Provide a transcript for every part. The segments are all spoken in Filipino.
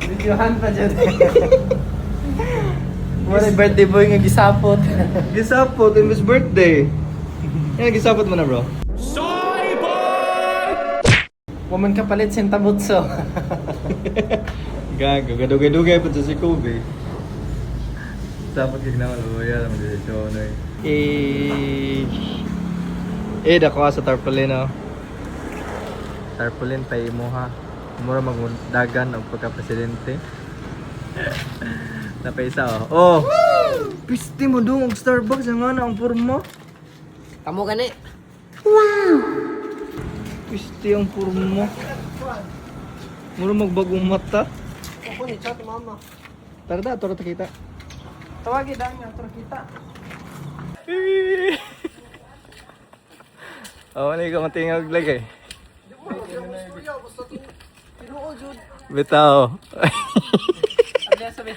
Videohan pa dyan. Wala birthday boy nga gisapot. Gisapot, imbes birthday. Yan, gisapot mo na bro. Woman ka palit sentabutso. Gago, gadugay-dugay pa sa si Kobe. Gisapot kag naman, yan, mag-show na dako sa tarpaulin oh. Tarpaulin pa imo ha. Mura magdagan og pagka-presidente. Napaisa oh. Oh. Pisti mo dong og Starbucks nga na ang forma. Kamu gani? Pisti ang forma. Mura magbagong mata. Ako ni chat mama. Tara da, tara kita. Tawagi daw nga tro kita. Oh, ano ka matingog lagi? Bitaw. Ano sabi?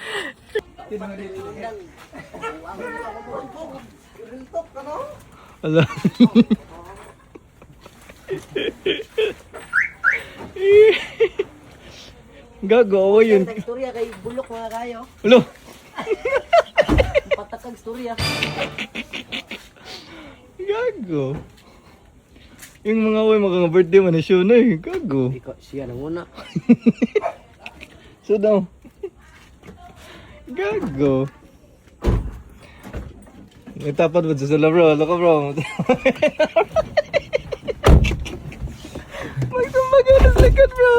Ala. Gago yun. Istorya kay bulok mga kayo. Ulo. Patakag istorya. Gago. Yung mga way mga birthday man na show na eh. Gago. Ikaw siya nang una. So daw. Gago. May tapat mo sa sala bro. Loko bro. Magtumbaga na sa likod bro.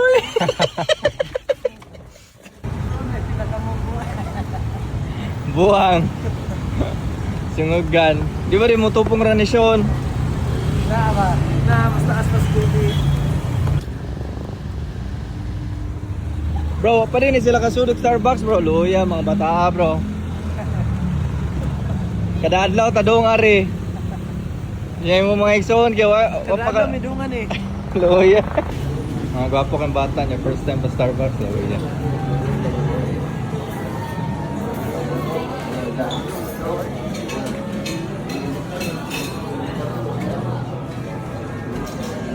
Buwang. Sungugan. Di ba rin mo tupong ranisyon? Na mas taas mas gobi. Bro, pa rin sila kasudog Starbucks bro. Luya mga bata bro. Kada adlaw tadong ari. Yan mo mga igsoon kaya Kada midungan eh. Luya. Mga gwapo kang bata niya first time sa Starbucks. Luya.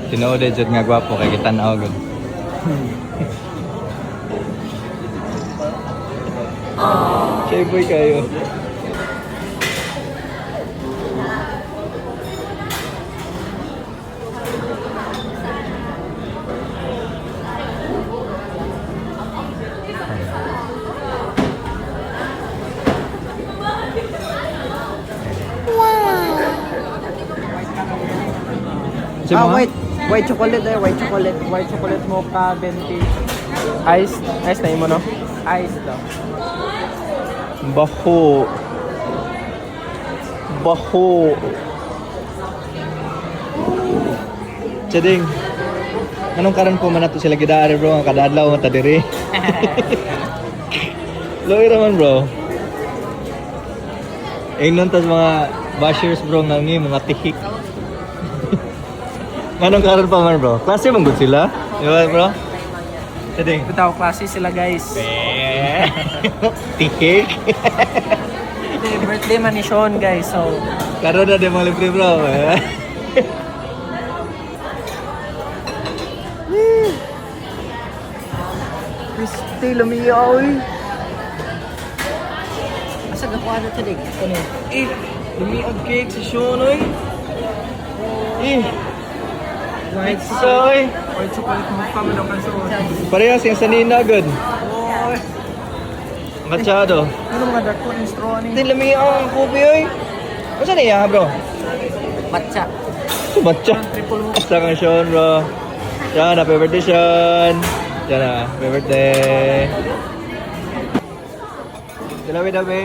Tinood jud nga gwapo kay kitanaw gud. Chay boy kayo. White chocolate eh, white chocolate. White chocolate mocha, 20. Ice na mo no? Ice daw. Baho. Chading. Anong karon po man nato sila gidaari bro, ang kada adlaw mata diri. Loy raman bro. Ingnon tas mga bashers bro ngangi mga tihik. Anong karon pa man bro? Klase mong good sila? Di ba bro? Chading. Bitaw klase sila guys. Tihik. Birthday man ni Sean guys. So Karon na di mga libre bro. Crispy lumiyaw eh. asa gakuha na today? Ano? Lumiyaw cake si Sean oy. White soy. White chocolate mocha man ang kanso. Parehas yung sanina agad. Machado. Ano mga dako ng straw ni? Hindi lumiyaw ang kubi oy. Ano na iya bro? Matcha. Matcha. Triple mocha. Basta kang Sean bro. Sean, happy birthday Sean. Yan na, happy birthday. Dabi.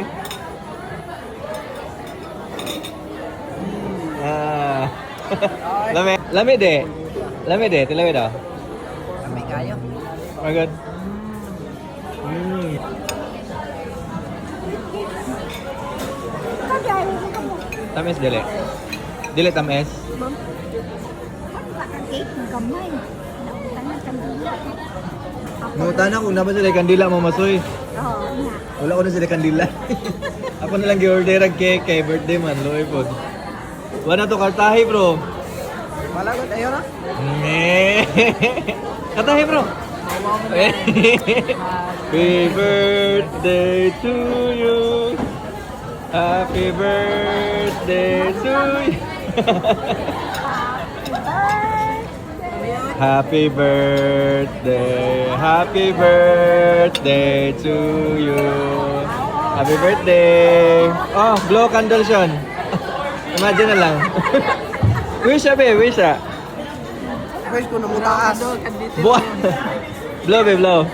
Lami de. Tilawid daw. May kayo. Agad. Tamis dili. Dili tamis. Nungutana kung naman sila kandila mamasoy. Wala ko na sila kandila. Ako na lang gi-order ang cake kay birthday man, loy pod. Wala to kartahe bro. Wala ko tayo na. Kartahe bro. Happy birthday to you. Happy birthday to you. Happy birthday to you. Happy birthday. Oh, blow candle Sean. Imagine na lang. Wish siya, be, wish siya. Wish ko na mo taas. Blow, be, blow.